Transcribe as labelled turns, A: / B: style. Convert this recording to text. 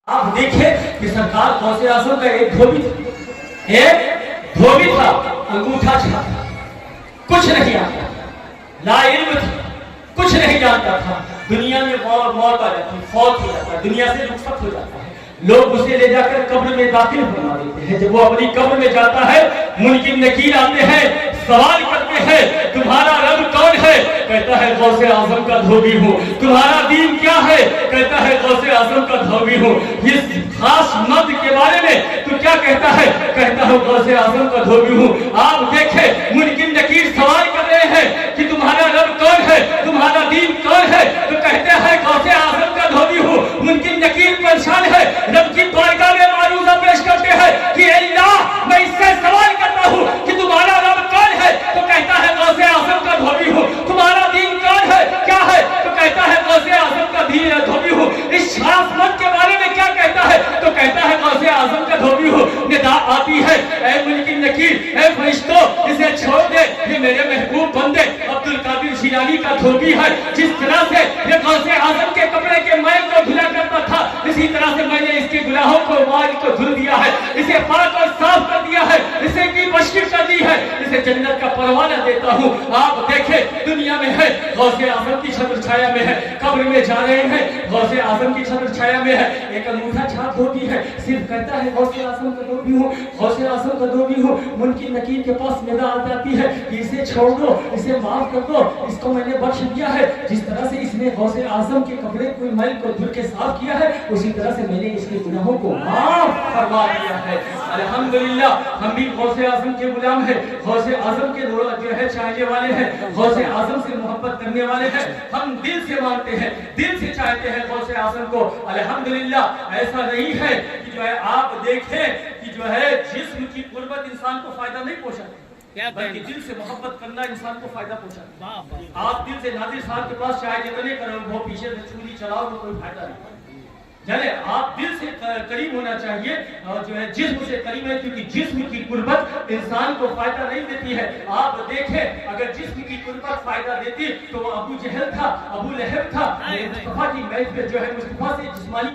A: आप देखिए कि सरकार गौसे आजम का एक धोबी था, अंगूठा था, कुछ नहीं आता, ला इल्म था, कुछ नहीं जानता था। दुनिया में मौत आ जाती, फौत हो जाता है, दुनिया से रुखसत हो जाता है। लोग उसे ले जाकर कब्र में दाखिल फरमा देते हैं। जब वो अपनी कब्र में जाता है, मुनकिर नकीर आते हैं, सवाल करते हैं, तुम्हारा रब कौन है? कहता है गौसे आजम का धोबी हूँ। तुम्हारा दीन क्या है? कहता है गौसे आजम का धोबी हूँ। इस खास मर्द के बारे में तू क्या कहता है? कहता हूँ गौसे आजम का धोबी हूँ। आप देखे मुनकिर नकीर सवाल कर रहे हैं कि तुम्हारा रब कौन है, तुम्हारा दीन कौन है? तो कहते हैं गौसे आजम का धोबी हूँ। मुनकिर नकीर परेशान है, रब की बारगाह में मारूजा पेश करते हैं कि अल्लाह मैं इससे सवाल करता हूँ कि तुम्हारा रब कौन है? तो कहता है गौसे आजम का धोबी हूँ। तुम्हारा दीन कौन है, क्या है? तो कहता है गौसे आजम का दीन धोबी हूँ। इस खास मर्द के बारे में क्या कहता है? तो कहता है गौसे आजम का धोबी हूँ। निदा आती है, ऐ मुनकिर नकीर, ऐ फरिश्तों, इसे छोड़ दे, ये मेरे महबूब बंदे अब्दुल कादिर जिलानी का धोबी है। जिस तरह से ये गौसे आजम के कपड़े के मैल को धुला करता था, इसी तरह से मैंने इसके गुनाहों को माल को धुल दिया है, इसे पाक और साफ कर दिया है, इसे की बख्शिश कर दी है, इसे जन्नत का परवाना देता हूँ। आप देखें दुनिया में है, गौसे आजम की छत्र छाया में है, कब्र में जा रहे हैं, गौसे आजम की छत्र छाया में है। एक अंगूठा छाप धोबी है, सिर्फ कहता है गौसे आजम का धोबी हूँ, गौसे आजम का धोबी हूँ। मुनकिर नकीर के पास निदा आ जाती है कि इसे छोड़ दो, इसे माफ कर दो, इसको मैंने बख्श दिया है। जिस तरह से इसने गौसे आजम के कपड़े को मैल को धुल के साफ किया है, उसी तरह से मैंने इसके गुनाहों को माफ फरमा दिया है। अल्हम्दुलिल्लाह, हम भी गौसे आजम के गुलाम हैं, गौसे आजम के जो है चाहने वाले हैं, गौसे आजम से मोहब्बत करने वाले हैं। हम दिल से मानते हैं, दिल से चाहते हैं गौसे आजम को। अल्हम्दुलिल्लाह, ऐसा नहीं है कि जो है आप देखें कि जो है जिस्म की कुर्बत इंसान को फायदा नहीं पहुंचाती, बल्कि दिल से मोहब्बत करना इंसान को फायदा पहुंचाता है। आप दिल से नादिर साहब के पास चाहे जितने करो, वो पीछे से चूड़ी चलाओ तो कोई फायदा नहीं। जाने आप दिल से करीब होना चाहिए, और जो है जिस्म से करीब है, क्योंकि जिस्म की कुर्बत इंसान को फायदा नहीं देती है। आप देखें अगर जिस्म की कुर्बत फायदा देती तो वो अबू जहल था, अबू लहब था, मुस्तफा की महफिल जो है मुस्तफा से जिस्मानी